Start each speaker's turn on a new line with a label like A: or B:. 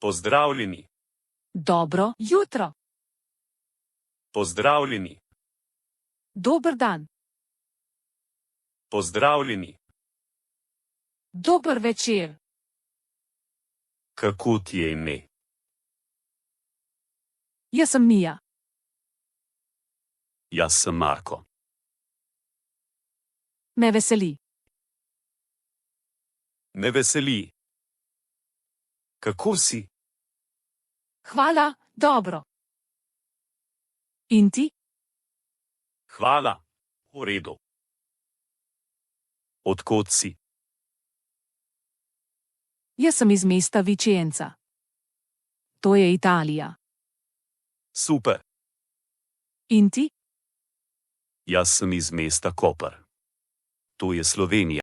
A: Pozdravljeni.
B: Dobro jutro.
A: Pozdravljeni.
B: Dober dan.
A: Pozdravljeni.
B: Dober večer.
A: Kako ti je ime?
B: Jaz sem Mija.
A: Jaz sem Marko.
B: Me veseli.
A: Me veseli. Kako si?
B: Hvala, dobro. In ti?
A: Hvala. V redu. Od kod si?
B: Jaz sem iz mesta Vicenza. To je Italija.
A: Super.
B: In ti?
A: Jaz sem iz mesta Koper. To je Slovenija.